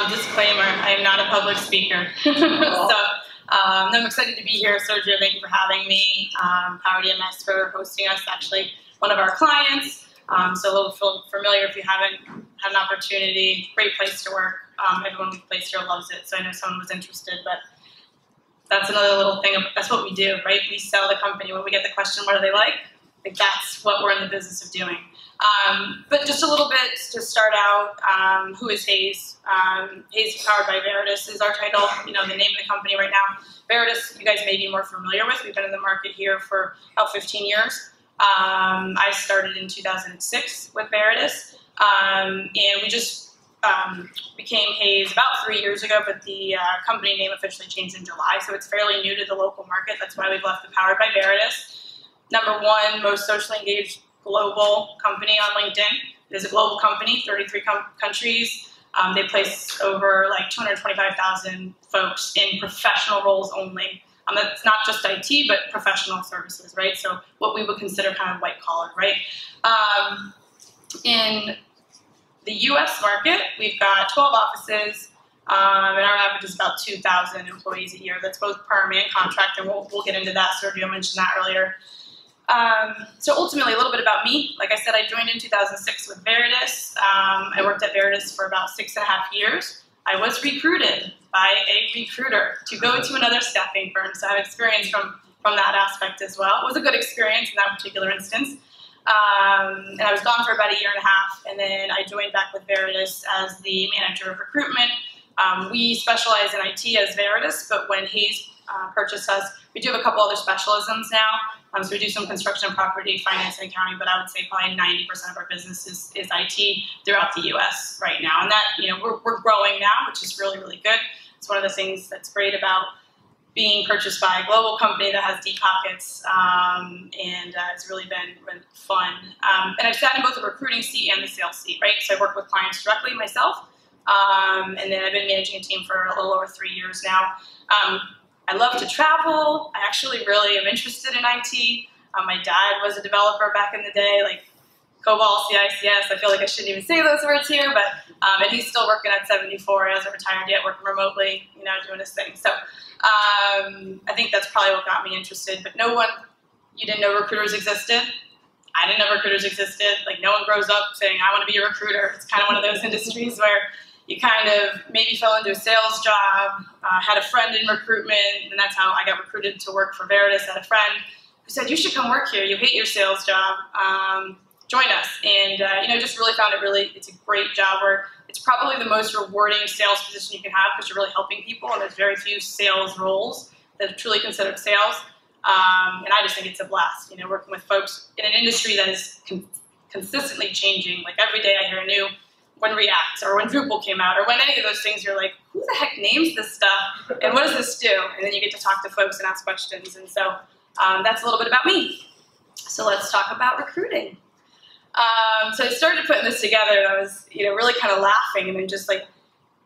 Disclaimer, I am not a public speaker. I'm excited to be here. Sergio, thank you for having me. Power DMS for hosting us, actually one of our clients. So a little familiar if you haven't had an opportunity. Great place to work. Everyone we've placed here loves it. So I know someone was interested, but that's another little thing. That's what we do, right? We sell the company. When we get the question, what do they like? Like that's what we're in the business of doing. But just a little bit to start out, who is Hays? Hays is powered by Veritas is our title, the name of the company right now. Veritas, you guys may be more familiar with. We've been in the market here for about 15 years. I started in 2006 with Veritas, and we just became Hays about 3 years ago, but the company name officially changed in July, so it's fairly new to the local market. That's why we've left the powered by Veritas. #1 most socially engaged global company on LinkedIn. It is a global company, 33 countries. They place over like 225,000 folks in professional roles only. That's not just IT, but professional services, right? So what we would consider kind of white collar, right? In the US market, we've got 12 offices, and our average is about 2,000 employees a year. That's both perm and contract, and we'll get into that. Sergio mentioned that earlier. So ultimately, a little bit about me. Like I said, I joined in 2006 with Veritas. I worked at Veritas for about 6.5 years. I was recruited by a recruiter to go to another staffing firm, so I have experience from that aspect as well. It was a good experience in that particular instance. And I was gone for about 1.5 years, and then I joined back with Veritas as the manager of recruitment. We specialize in IT as Veritas, but when Hays purchased us, we do have a couple other specialisms now. So we do some construction and property, finance and accounting, but I would say probably 90% of our business is IT throughout the US right now. And that, we're growing now, which is really, really good. It's one of the things that's great about being purchased by a global company that has deep pockets, and it's really been fun. And I've sat in both the recruiting seat and the sales seat, right? So I work with clients directly myself, and then I've been managing a team for a little over 3 years now. I love to travel. I actually really am interested in IT. My dad was a developer back in the day, like COBOL, CICS. I feel like I shouldn't even say those words here, but and he's still working at 74. He hasn't retired yet, working remotely, doing his thing. So I think that's probably what got me interested. But you didn't know recruiters existed. I didn't know recruiters existed. Like no one grows up saying, I want to be a recruiter. It's kind of one of those industries where you kind of maybe fell into a sales job, had a friend in recruitment, and that's how I got recruited to work for Veritas. I had a friend who said, you should come work here. You hate your sales job. Join us. And, just really found it's a great job where it's probably the most rewarding sales position you can have because you're really helping people, and there's very few sales roles that are truly considered sales. And I just think it's a blast, working with folks in an industry that is consistently changing. Like every day I hear a new when React or when Drupal came out or when any of those things, you're like, who the heck names this stuff and what does this do? And then you get to talk to folks and ask questions. And so that's a little bit about me. So let's talk about recruiting. So I started putting this together and I was, really kind of laughing and then just like,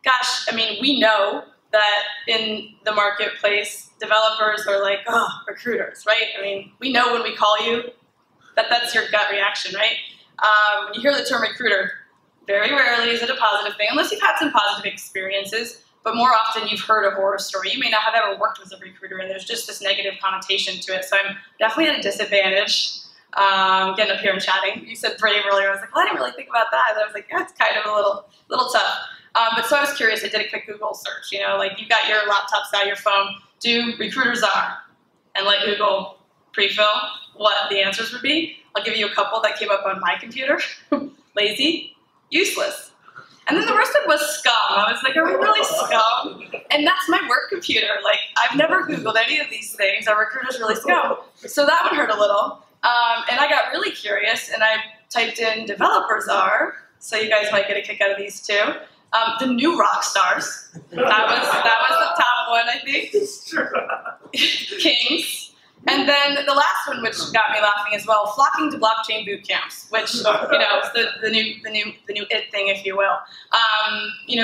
gosh, we know that in the marketplace, developers are like, oh, recruiters, right? We know when we call you that's your gut reaction, right? When you hear the term recruiter, very rarely is it a positive thing, unless you've had some positive experiences, but more often you've heard a horror story. You may not have ever worked with a recruiter, and there's just this negative connotation to it. So I'm definitely at a disadvantage getting up here and chatting. You said brave earlier. I was like, well, I didn't really think about that. And I was like, yeah, it's kind of a little tough. But so I was curious. I did a quick Google search. Like you've got your laptops out, your phone. Do recruiters are? And let Google pre-fill what the answers would be. I'll give you a couple that came up on my computer. Lazy. Useless. And then the rest of it was scum. I was like, are we really scum? And that's my work computer. Like, I've never Googled any of these things. Are recruiters really scum? So that one hurt a little. And I got really curious, and I typed in developers are, so you guys might get a kick out of these too. The new rock stars. That was the top one, I think. Kings. And then the last one, which got me laughing as well, flocking to blockchain boot camps, which is the new it thing, if you will.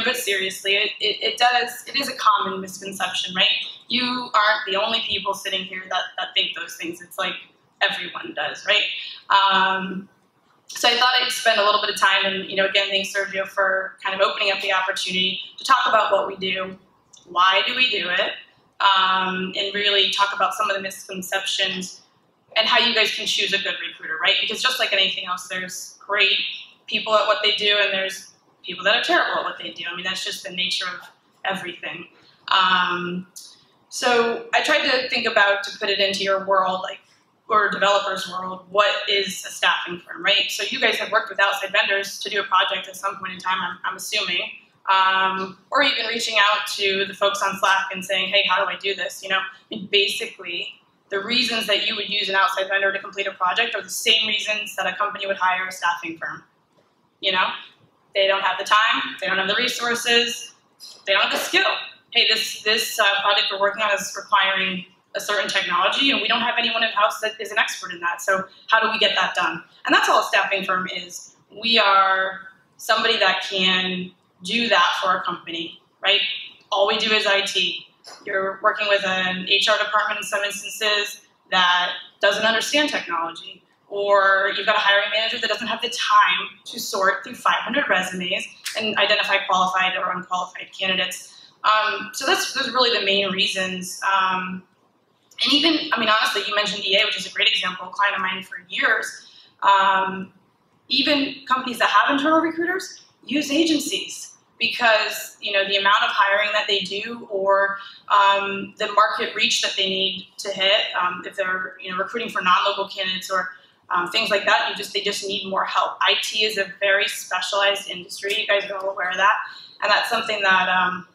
But seriously, it is a common misconception, right? You aren't the only people sitting here that think those things. It's like everyone does, right? So I thought I'd spend a little bit of time, and again, thanks Sergio for kind of opening up the opportunity to talk about what we do, why do we do it, and really talk about some of the misconceptions and how you guys can choose a good recruiter, right? Because just like anything else, there's great people at what they do, and there's people that are terrible at what they do. I mean, that's just the nature of everything. So I tried to think about, to put it into your world, like, or developers' world, what is a staffing firm, right? So you guys have worked with outside vendors to do a project at some point in time, I'm assuming, or even reaching out to the folks on Slack and saying, hey, how do I do this? I mean, basically, the reasons that you would use an outside vendor to complete a project are the same reasons that a company would hire a staffing firm. They don't have the time, they don't have the resources, they don't have the skill. Hey, this project we're working on is requiring a certain technology, and we don't have anyone in-house that is an expert in that. So how do we get that done? And that's all a staffing firm is. We are somebody that can do that for a company, right? All we do is IT. You're working with an HR department in some instances that doesn't understand technology, or you've got a hiring manager that doesn't have the time to sort through 500 resumes and identify qualified or unqualified candidates. So those are really the main reasons. And even, I mean, honestly, you mentioned EA, which is a great example, a client of mine for years. Even companies that have internal recruiters use agencies because, the amount of hiring that they do, or the market reach that they need to hit, if they're, recruiting for non-local candidates or things like that, they just need more help. IT is a very specialized industry. You guys are all aware of that. And that's something that,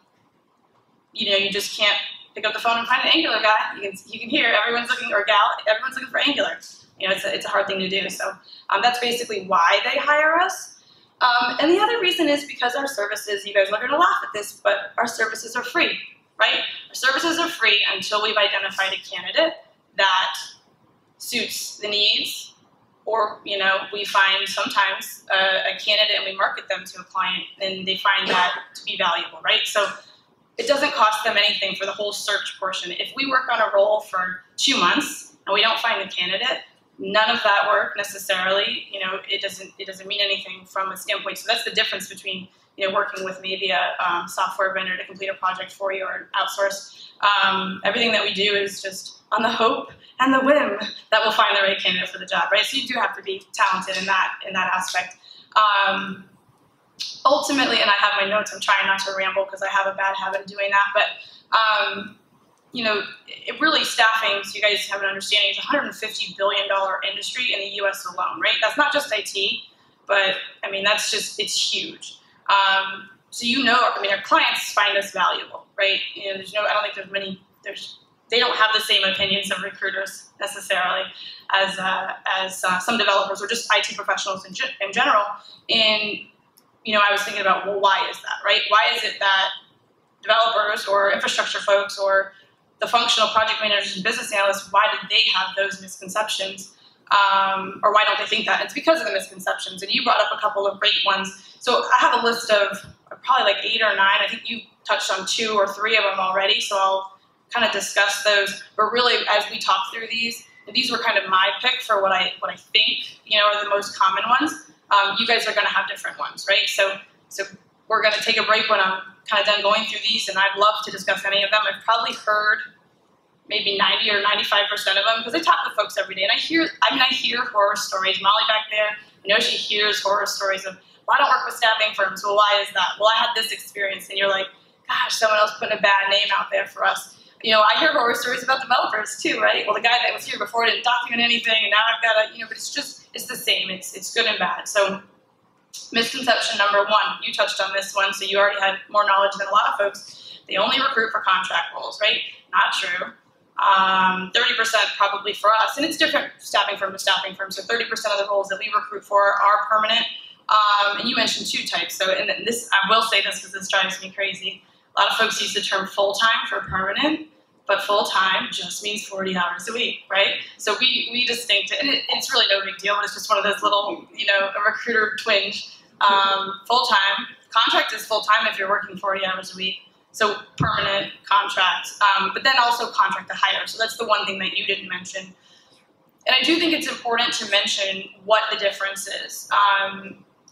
you just can't pick up the phone and find an Angular guy. You can hear everyone's looking, or gal, everyone's looking for Angular. It's a hard thing to do. So that's basically why they hire us. And the other reason is because our services, you guys are going to laugh at this, but our services are free, right? Our services are free until we've identified a candidate that suits the needs, or, we find sometimes a candidate and we market them to a client and they find that to be valuable, right? So it doesn't cost them anything for the whole search portion. If we work on a role for 2 months and we don't find a candidate, none of that work necessarily, it doesn't mean anything from a standpoint. So that's the difference between, working with maybe a software vendor to complete a project for you, or outsource. Everything that we do is just on the hope and the whim that we'll find the right candidate for the job, right? So you do have to be talented in that aspect. Ultimately, and I have my notes, I'm trying not to ramble because I have a bad habit of doing that, but, it really, staffing, so you guys have an understanding, is a $150 billion industry in the U.S. alone, right? That's not just IT, but, I mean, that's just, it's huge. So our clients find us valuable, right? I don't think they don't have the same opinions of recruiters necessarily as some developers or just IT professionals in general. And, I was thinking about, well, why is that, right? Why is it that developers or infrastructure folks or the functional project managers and business analysts, why did they have those misconceptions? Or why don't they think that? It's because of the misconceptions. And you brought up a couple of great ones. So I have a list of probably like 8 or 9. I think you touched on 2 or 3 of them already. So I'll kind of discuss those. But really, as we talk through these were kind of my pick for what I think, are the most common ones. You guys are going to have different ones, right? So we're going to take a break when I'm kind of done going through these, and I'd love to discuss any of them. I've probably heard maybe 90 or 95% of them, because I talk with folks every day, and I hear horror stories. Molly back there, I know she hears horror stories of, well, I don't work with staffing firms. Well, why is that? Well, I had this experience, and you're like, gosh, someone else put a bad name out there for us. I hear horror stories about developers too, right? Well, the guy that was here before didn't document anything, and now I've got to, but it's the same. It's good and bad. So misconception number 1, you touched on this one, so you already had more knowledge than a lot of folks. They only recruit for contract roles, right? Not true. 30% probably for us, and it's different staffing firm to staffing firm. So 30% of the roles that we recruit for are permanent. And you mentioned 2 types. So, and this, I will say this because this drives me crazy. A lot of folks use the term full-time for permanent, but full-time just means 40 hours a week, right? So we distinct, and it's really no big deal, but it's just one of those little, a recruiter twinge. Full-time, contract is full-time if you're working 40 hours a week. So permanent contract, but then also contract to hire. So that's the one thing that you didn't mention. And I do think it's important to mention what the difference is.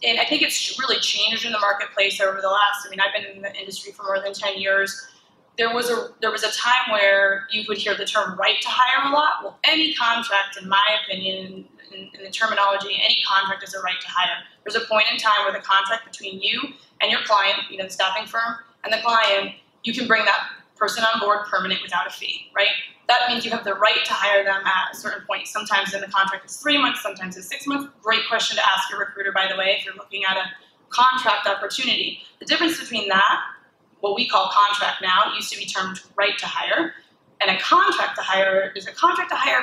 And I think it's really changed in the marketplace over the last, I mean, I've been in the industry for more than 10 years. There was a time where you would hear the term right to hire a lot. Well, any contract, in my opinion, in the terminology, any contract is a right to hire. There's a point in time where the contract between you and your client, the staffing firm, and the client, you can bring that person on board permanent without a fee, right? That means you have the right to hire them at a certain point. Sometimes in the contract it's 3 months, sometimes it's 6 months. Great question to ask your recruiter, by the way, if you're looking at a contract opportunity. The difference between that, what we call contract now, it used to be termed right to hire, and a contract to hire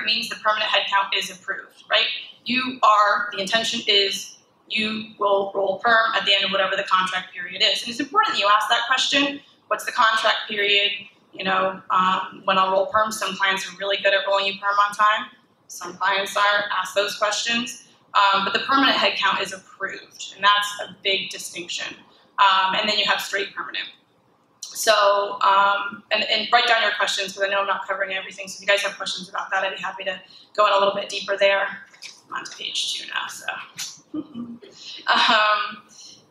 means the permanent headcount is approved, right? The intention is you will roll perm at the end of whatever the contract period is. And it's important that you ask that question. What's the contract period? When I'll roll perm, some clients are really good at rolling you perm on time. Some clients aren't. Ask those questions. But the permanent headcount is approved, and that's a big distinction. And then you have straight permanent. So, and write down your questions, because I know I'm not covering everything. So if you guys have questions about that, I'd be happy to go in a little bit deeper there. I'm on to page 2 now, so.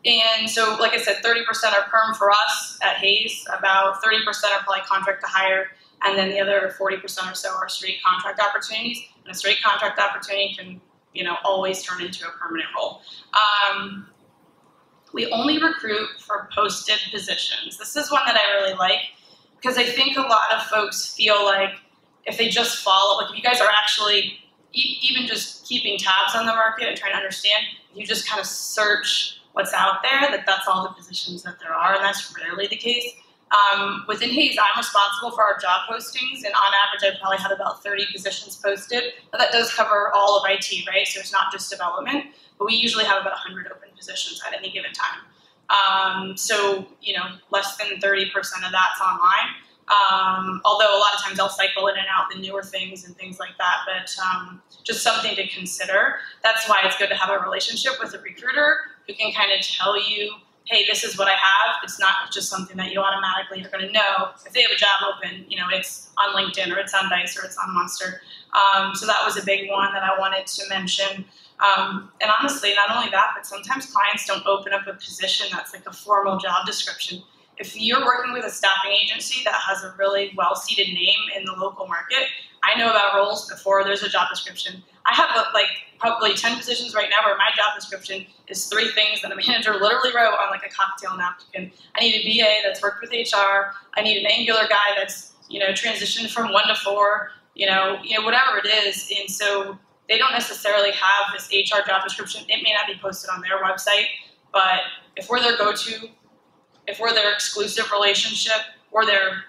And so, like I said, 30% are perm for us at Hayes. About 30% are probably contract to hire, and then the other 40% or so are straight contract opportunities. And a straight contract opportunity can, always turn into a permanent role. We only recruit for posted positions. This is one that I really like, because I think a lot of folks feel like if they just follow, like if you guys are actually even just keeping tabs on the market and trying to understand, you just kind of search what's out there, that's all the positions that there are, and that's rarely the case. Within Hayes, I'm responsible for our job postings, and on average, I probably have about 30 positions posted. But that does cover all of IT, right? So it's not just development, but we usually have about 100 open positions at any given time. So, less than 30% of that's online. Although a lot of times I'll cycle in and out the newer things and things like that, but just something to consider. That's why it's good to have a relationship with a recruiter who can kind of tell you, hey, this is what I have. It's not just something that you automatically are going to know. If they have a job open, it's on LinkedIn or it's on Dice or it's on Monster. So that was a big one that I wanted to mention. And honestly, not only that, but sometimes clients don't open up a position that's like a formal job description. If you're working with a staffing agency that has a really well-seated name in the local market, I know about roles before there's a job description. I have probably 10 positions right now where my job description is 3 things that a manager literally wrote on like a cocktail napkin. I need a BA that's worked with HR. I need an Angular guy that's transitioned from 1 to 4. Whatever it is. And so they don't necessarily have this HR job description. It may not be posted on their website, but if we're their go-to, if we're their exclusive relationship, or their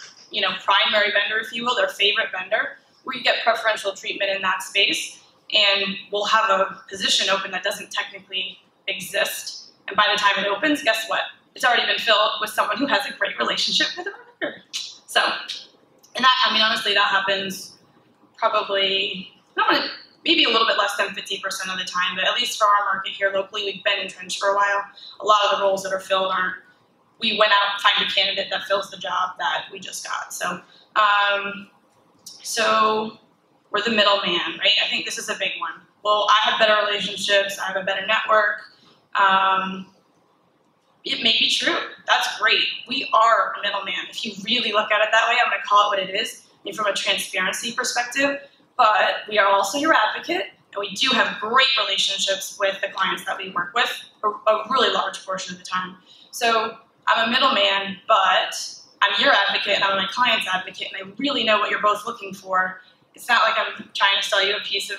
primary vendor, if you will, their favorite vendor, we get preferential treatment in that space, and we'll have a position open that doesn't technically exist. And by the time it opens, guess what? It's already been filled with someone who has a great relationship with a vendor. So, and that, honestly, that happens probably, maybe a little bit less than 50% of the time, but at least for our market here locally, we've been entrenched for a while. A lot of the roles that are filled aren't, we went out and find a candidate that fills the job that we just got. So, so we're the middleman, right? I think this is a big one. Well, I have better relationships. I have a better network. It may be true. That's great. We are a middleman. If you really look at it that way, I'm going to call it what it is, from a transparency perspective. But we are also your advocate, and we do have great relationships with the clients that we work with, a really large portion of the time. So I'm a middleman, but I'm your advocate and I'm my client's advocate, and I really know what you're both looking for. It's not like I'm trying to sell you a piece of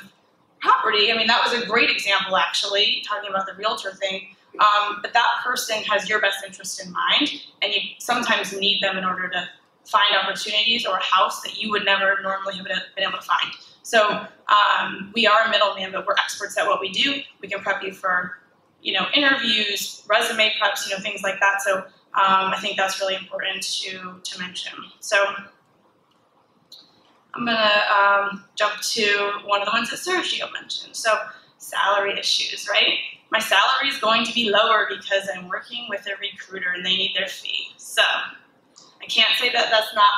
property. That was a great example, actually, talking about the realtor thing. But that person has your best interest in mind, and you sometimes need them in order to find opportunities or a house that you would never normally have been able to find. So we are a middleman, but we're experts at what we do. We can prep you for interviews, resume preps, things like that. So I think that's really important to mention. So I'm gonna jump to one of the ones that Sergio mentioned. So salary issues, right? My salary is going to be lower because I'm working with a recruiter and they need their fee. So I can't say that that's not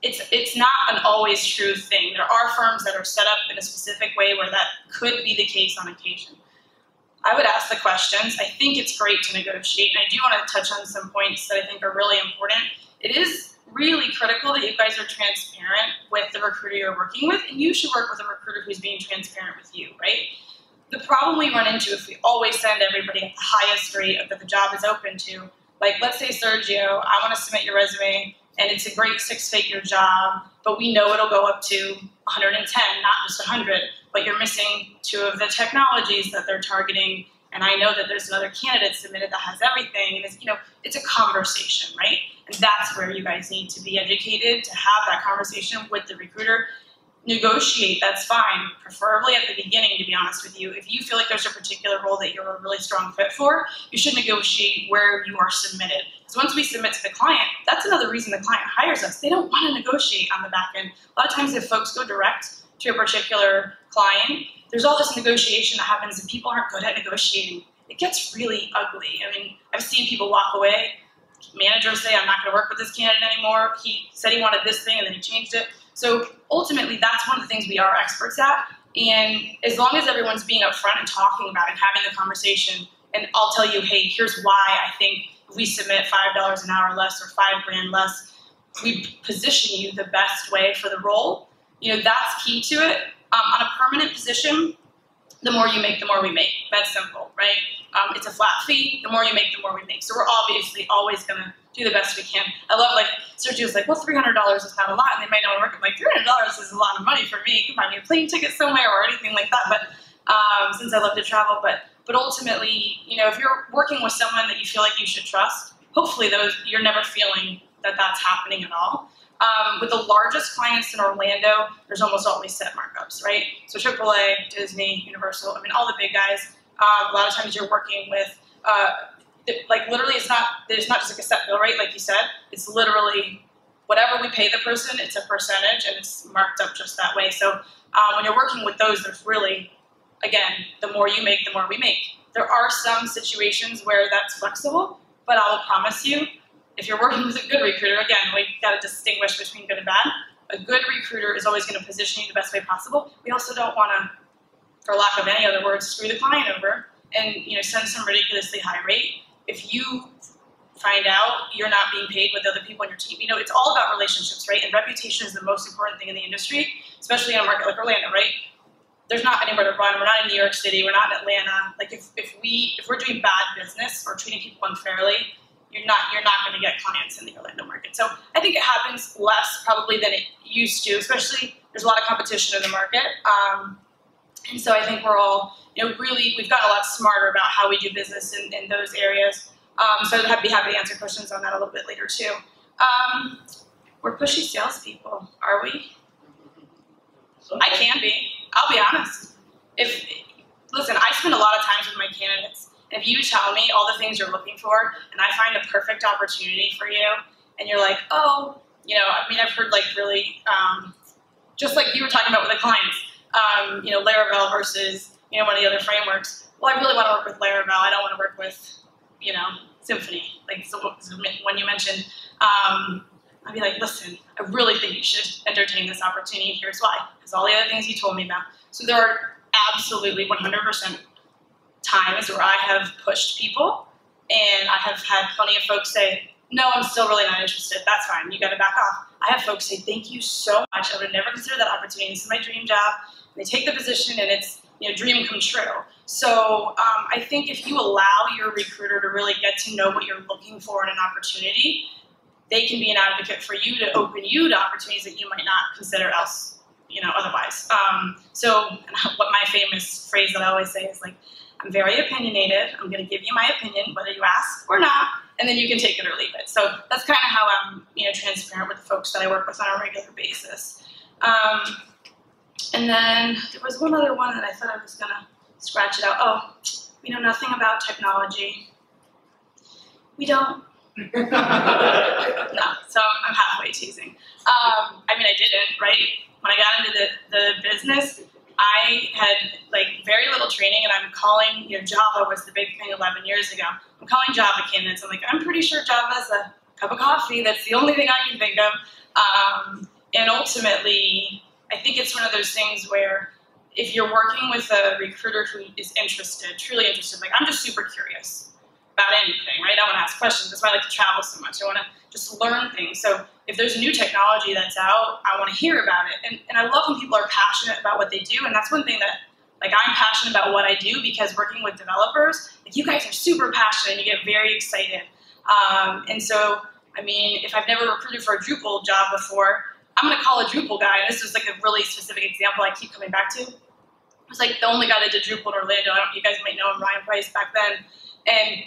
it's not an always true thing. There are firms that are set up in a specific way where that could be the case on occasion. I would ask the questions. I think it's great to negotiate, and I do want to touch on some points that I think are really important. It is really critical that you guys are transparent with the recruiter you're working with, and you should work with a recruiter who's being transparent with you, right? The problem we run into if we always send everybody at the highest rate that the job is open to, like let's say, Sergio, I want to submit your resume, and it's a great 6-figure job, but we know it'll go up to 110, not just 100, but you're missing 2 of the technologies that they're targeting, and I know that there's another candidate submitted that has everything, and it's, it's a conversation, right? And that's where you guys need to be educated to have that conversation with the recruiter. Negotiate, that's fine, preferably at the beginning, to be honest with you. If you feel like there's a particular role that you're a really strong fit for, you should negotiate where you are submitted. Because once we submit to the client, that's another reason the client hires us. They don't want to negotiate on the back end. A lot of times if folks go direct to a particular client, there's all this negotiation that happens and people aren't good at negotiating. It gets really ugly. I mean, I've seen people walk away, managers say, I'm not going to work with this candidate anymore. He said he wanted this thing and then he changed it. So ultimately, that's one of the things we are experts at. And as long as everyone's being upfront and talking about it and having the conversation, and I'll tell you, hey, here's why I think if we submit $5 an hour less or $5 grand less, we position you the best way for the role. That's key to it. On a permanent position, the more you make, the more we make. That's simple, right? It's a flat fee. The more you make, the more we make. So we're obviously always going to do the best we can. I love, like, Sergio's like, well, $300 is not a lot, and they might not want to work. I'm like, $300 is a lot of money for me. Can buy me a plane ticket somewhere or anything like that. But since I love to travel, but ultimately, if you're working with someone that you feel like you should trust, hopefully you're never feeling that that's happening at all. With the largest clients in Orlando, there's almost always set markups, right? So AAA, Disney, Universal, I mean, all the big guys. A lot of times you're working with, literally it's not just like a set bill, right? Like you said, it's literally whatever we pay the person, it's a percentage and it's marked up just that way. So when you're working with those, there's really, again, the more you make, the more we make. There are some situations where that's flexible, but I will promise you, if you're working with a good recruiter, again, we've got to distinguish between good and bad. A good recruiter is always going to position you the best way possible. We also don't want to, for lack of any other words, screw the client over and send some ridiculously high rate. If you find out you're not being paid with other people on your team, it's all about relationships, right? And reputation is the most important thing in the industry, especially in a market like Orlando, right? There's not anywhere to run. We're not in New York City. We're not in Atlanta. Like if we're doing bad business or treating people unfairly, you're not going to get clients in the Orlando market. So I think it happens less probably than it used to, especially there's a lot of competition in the market. And so I think we're all, really, we've gotten a lot smarter about how we do business in those areas. So I'd be happy to answer questions on that a little bit later too. We're pushy salespeople, are we? I can be. I'll be honest. Listen, I spend a lot of time with my candidates. If you tell me all the things you're looking for, and I find a perfect opportunity for you, and you're like, oh, I mean, I've heard really, just like you were talking about with the clients, Laravel versus, one of the other frameworks. Well, I really want to work with Laravel. I don't want to work with, Symphony. Like so when you mentioned, I'd be like, listen, I really think you should entertain this opportunity. Here's why. Because all the other things you told me about. So there are absolutely 100% times where I have pushed people, and I have had plenty of folks say, no, I'm still really not interested. That's fine. You got to back off. I have folks say, thank you so much. I would have never considered that opportunity. This is my dream job. And they take the position, and it's dream come true. So I think if you allow your recruiter to really get to know what you're looking for in an opportunity, they can be an advocate for you to open you to opportunities that you might not consider else, otherwise. So what my famous phrase that I always say is like, I'm very opinionated. I'm going to give you my opinion, whether you ask or not, and then you can take it or leave it. So that's kind of how I'm, transparent with the folks that I work with on a regular basis. And then there was one other one that I thought I was going to scratch it out. Oh, we know nothing about technology. We don't. No, so I'm halfway teasing. I mean, I didn't, right? When I got into the business, I had very little training, and I'm calling, Java was the big thing 11 years ago. I'm calling Java candidates. I'm like, I'm pretty sure Java's a cup of coffee. That's the only thing I can think of. And ultimately, I think it's one of those things where if you're working with a recruiter who is interested, truly interested, like I'm just super curious about anything, right? I want to ask questions. That's why I like to travel so much. I want to just learn things. So if there's new technology that's out, I want to hear about it. And I love when people are passionate about what they do. And that's one thing that, like, I'm passionate about what I do, because working with developers, like, you guys are super passionate and you get very excited. And so, I mean, if I've never recruited for a Drupal job before, I'm going to call a Drupal guy. And this is like a really specific example I keep coming back to. It was like the only guy that did Drupal in Orlando. You guys might know him, Ryan Price, back then. And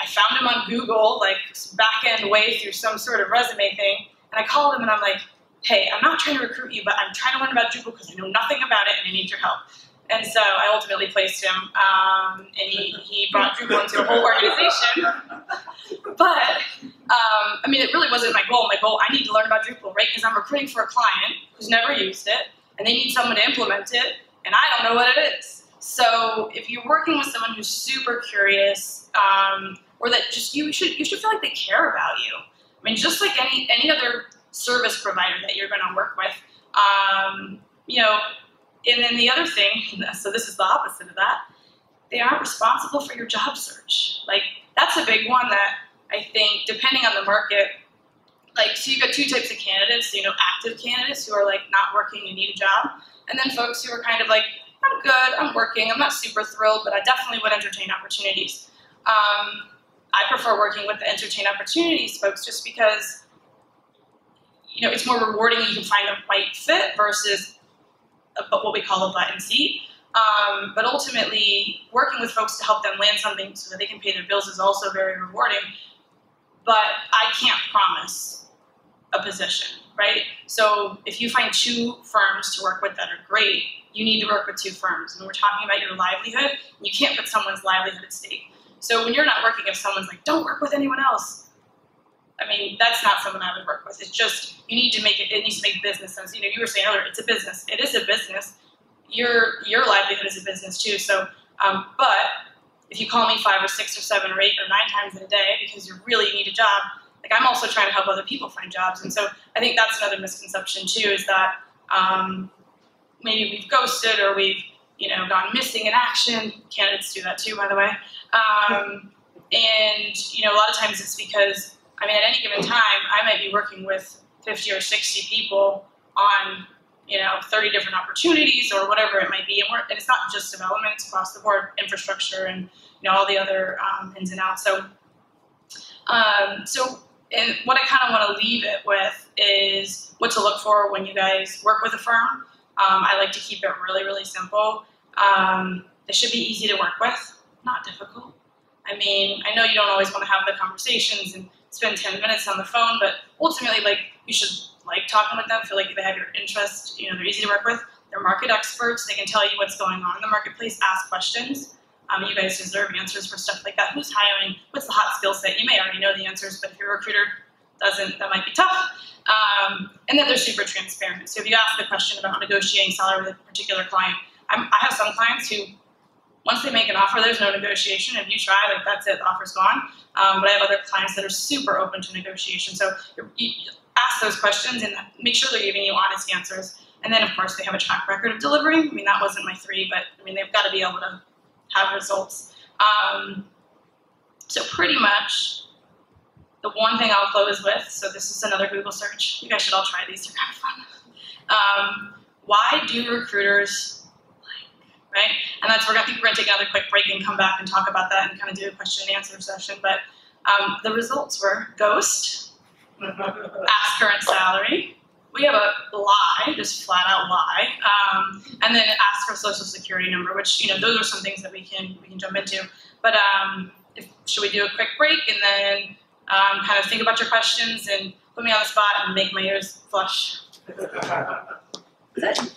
I found him on Google, like back end way through some sort of resume thing. And I called him and I'm like, hey, I'm not trying to recruit you, but I'm trying to learn about Drupal because I know nothing about it and I need your help. And so I ultimately placed him, and he brought Drupal into a whole organization. But, I mean, it really wasn't my goal. My goal, I need to learn about Drupal, right? Because I'm recruiting for a client who's never used it, and they need someone to implement it, and I don't know what it is. So if you're working with someone who's super curious, or that just you should feel like they care about you. I mean, just like any other service provider that you're going to work with, you know. And then the other thing, so this is the opposite of that, they aren't responsible for your job search. Like, that's a big one that I think, depending on the market, like, so you've got two types of candidates, you know, active candidates who are like not working and need a job, and then folks who are kind of like, I'm good, I'm working, I'm not super thrilled, but I definitely would entertain opportunities. I prefer working with the entertain opportunities folks just because, you know, it's more rewarding. You can find the right fit versus what we call a button seat. But ultimately, working with folks to help them land something so that they can pay their bills is also very rewarding. But I can't promise a position, right? So if you find two firms to work with that are great, you need to work with two firms. And we're talking about your livelihood, and you can't put someone's livelihood at stake. So when you're not working, if someone's like, don't work with anyone else, I mean, that's not someone I would work with. It's just, you need to make it needs to make business sense. You know, you were saying earlier, it's a business. It is a business. Your livelihood is a business too. So, but if you call me 5 or 6 or 7 or 8 or 9 times in a day because you really need a job, like, I'm also trying to help other people find jobs. And so I think that's another misconception too, is that maybe we've ghosted or we've, you know, gone missing in action. Candidates do that too, by the way. And, you know, a lot of times it's because, I mean, at any given time, I might be working with 50 or 60 people on, you know, 30 different opportunities or whatever it might be. And it's not just development, it's across the board, infrastructure and, you know, all the other ins and outs. So, and what I kind of want to leave it with is what to look for when you guys work with a firm. I like to keep it really, really simple. They should be easy to work with, not difficult. I mean, I know you don't always want to have the conversations and spend 10 minutes on the phone, but ultimately, like, you should like talking with them, feel like they have your interest, you know, they're easy to work with, they're market experts, they can tell you what's going on in the marketplace, ask questions. You guys deserve answers for stuff like that. Who's hiring? What's the hot skill set? You may already know the answers, but if your recruiter doesn't, that might be tough. And then they're super transparent. So if you ask a question about negotiating salary with a particular client, I have some clients who, once they make an offer, there's no negotiation. If you try, like, that's it, the offer's gone. But I have other clients that are super open to negotiation. So you ask those questions and make sure they're giving you honest answers. And then, of course, they have a track record of delivering. I mean, that wasn't my 3, but I mean, they've got to be able to have results. So pretty much the one thing I'll close with, so this is another Google search. You guys should all try these, they're kind of fun. Why do recruiters like, right? And that's where I think we're gonna take another quick break and come back and talk about that and kind of do a question and answer session. But the results were ghost, ask current salary. We have a lie, just flat out lie, and then ask for social security number, which, you know, those are some things that we can jump into. But should we do a quick break and then kind of think about your questions and put me on the spot and make my ears flush? Is that